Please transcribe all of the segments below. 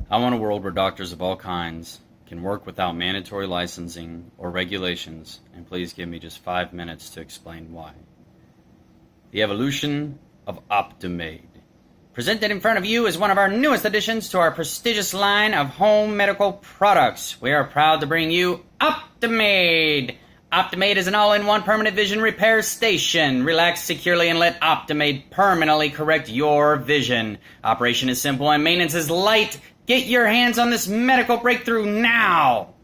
I want a world where doctors of all kinds can work without mandatory licensing or regulations, and please give me just 5 minutes to explain why. The evolution of OPTOMAID. Presented in front of you is one of our newest additions to our prestigious line of home medical products. We are proud to bring you OPTOMAID. OPTOMAID is an all-in-one permanent vision repair station. Relax securely and let OPTOMAID permanently correct your vision. Operation is simple and maintenance is light. Get your hands on this medical breakthrough now.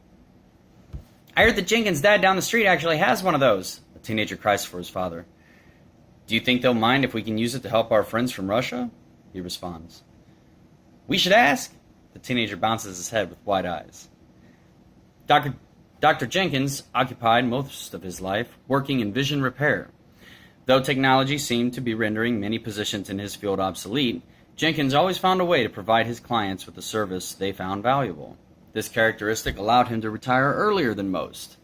I heard that Jenkins' dad down the street actually has one of those. A teenager cries for his father. Do you think they'll mind if we can use it to help our friends from Russia? He responds. We should ask. The teenager bounces his head with wide eyes. Dr. Jenkins occupied most of his life working in vision repair. Though technology seemed to be rendering many positions in his field obsolete, Jenkins always found a way to provide his clients with a service they found valuable. This characteristic allowed him to retire earlier than most.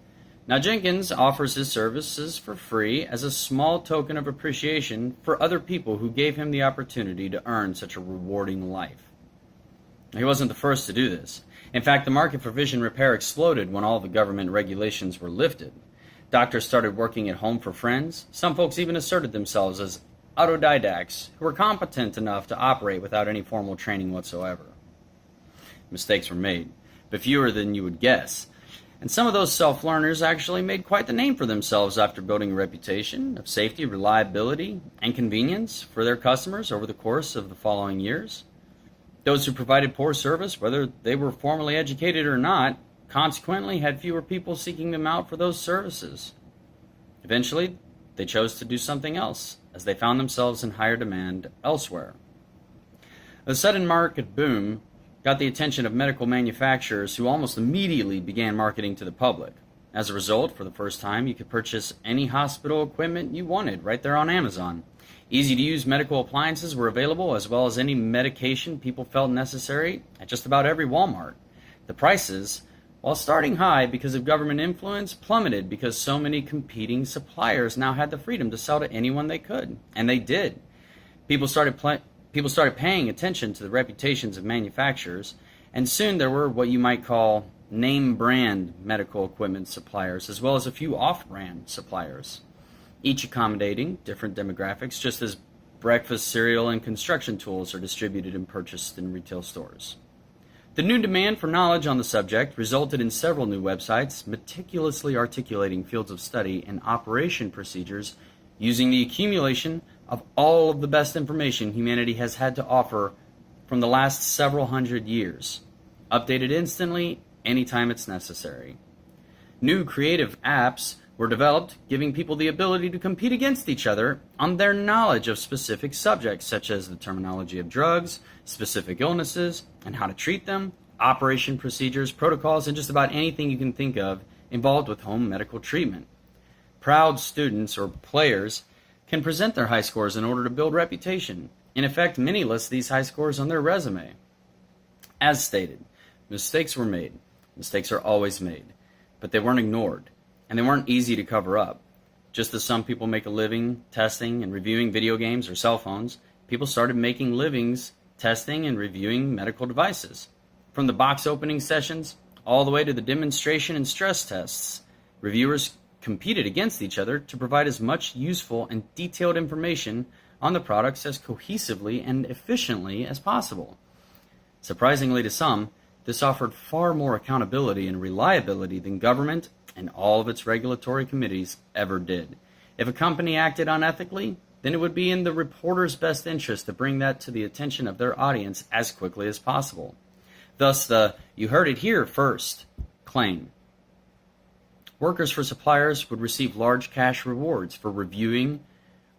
Now Jenkins offers his services for free as a small token of appreciation for other people who gave him the opportunity to earn such a rewarding life. He wasn't the first to do this. In fact, the market for vision repair exploded when all the government regulations were lifted. Doctors started working at home for friends. Some folks even asserted themselves as autodidacts who were competent enough to operate without any formal training whatsoever. Mistakes were made, but fewer than you would guess. And some of those self-learners actually made quite the name for themselves after building a reputation of safety, reliability, and convenience for their customers over the course of the following years. Those who provided poor service, whether they were formally educated or not, consequently had fewer people seeking them out for those services. Eventually, they chose to do something else, as they found themselves in higher demand elsewhere. The sudden market boom got the attention of medical manufacturers who almost immediately began marketing to the public. As a result, for the first time, you could purchase any hospital equipment you wanted right there on Amazon. Easy-to-use medical appliances were available, as well as any medication people felt necessary at just about every Walmart. The prices, while starting high because of government influence, plummeted because so many competing suppliers now had the freedom to sell to anyone they could. And they did. People started paying attention to the reputations of manufacturers, and soon there were what you might call name-brand medical equipment suppliers, as well as a few off-brand suppliers, each accommodating different demographics, just as breakfast cereal and construction tools are distributed and purchased in retail stores. The new demand for knowledge on the subject resulted in several new websites meticulously articulating fields of study and operation procedures using the accumulation of all of the best information humanity has had to offer from the last several hundred years, updated instantly anytime it's necessary. New creative apps were developed, giving people the ability to compete against each other on their knowledge of specific subjects, such as the terminology of drugs, specific illnesses, and how to treat them, operation procedures, protocols, and just about anything you can think of involved with home medical treatment. Proud students or players can present their high scores in order to build reputation. In effect, many list these high scores on their resume. As stated, mistakes were made. Mistakes are always made, but they weren't ignored. And they weren't easy to cover up. Just as some people make a living testing and reviewing video games or cell phones, people started making livings testing and reviewing medical devices. From the box opening sessions all the way to the demonstration and stress tests, reviewers competed against each other to provide as much useful and detailed information on the products as cohesively and efficiently as possible. Surprisingly to some, this offered far more accountability and reliability than government and all of its regulatory committees ever did. If a company acted unethically, then it would be in the reporter's best interest to bring that to the attention of their audience as quickly as possible. Thus the "you heard it here first" claim. Workers for suppliers would receive large cash rewards for reviewing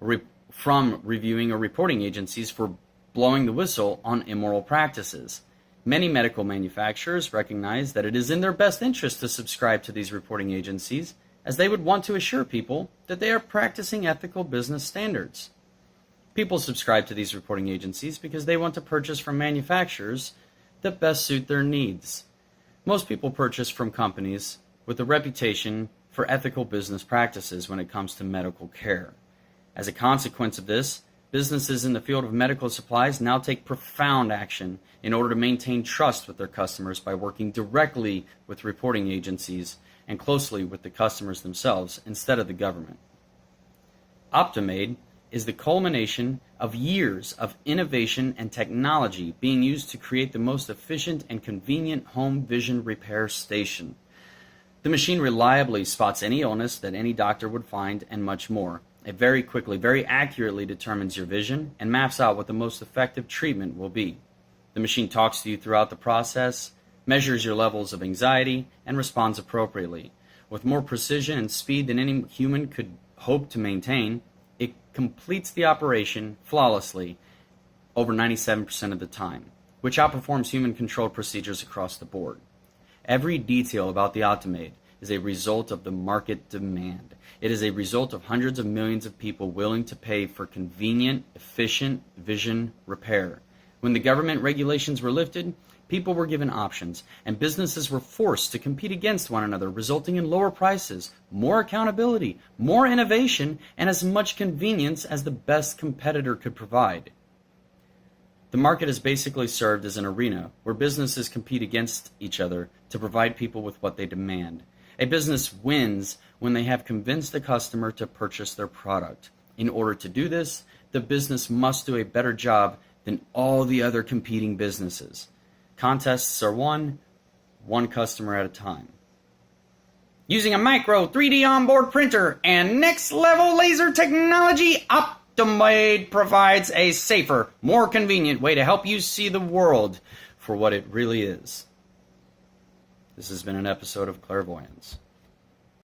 or reporting agencies for blowing the whistle on immoral practices. Many medical manufacturers recognize that it is in their best interest to subscribe to these reporting agencies, as they would want to assure people that they are practicing ethical business standards. People subscribe to these reporting agencies because they want to purchase from manufacturers that best suit their needs. Most people purchase from companies with a reputation for ethical business practices when it comes to medical care. As a consequence of this, Businesses in the field of medical supplies now take profound action in order to maintain trust with their customers by working directly with reporting agencies and closely with the customers themselves instead of the government. OPTOMAID is the culmination of years of innovation and technology being used to create the most efficient and convenient home vision repair station. The machine reliably spots any illness that any doctor would find and much more. It very quickly, very accurately determines your vision and maps out what the most effective treatment will be. The machine talks to you throughout the process, measures your levels of anxiety, and responds appropriately. With more precision and speed than any human could hope to maintain, it completes the operation flawlessly over 97% of the time, which outperforms human-controlled procedures across the board. Every detail about the OPTOMAID is a result of the market demand. It is a result of hundreds of millions of people willing to pay for convenient, efficient vision repair. When the government regulations were lifted, people were given options, and businesses were forced to compete against one another, resulting in lower prices, more accountability, more innovation, and as much convenience as the best competitor could provide. The market has basically served as an arena where businesses compete against each other to provide people with what they demand. A business wins when they have convinced the customer to purchase their product. In order to do this, the business must do a better job than all the other competing businesses. Contests are won one customer at a time. Using a micro 3D onboard printer and next-level laser technology, OPTOMAID provides a safer, more convenient way to help you see the world for what it really is. This has been an episode of Clairvoyance.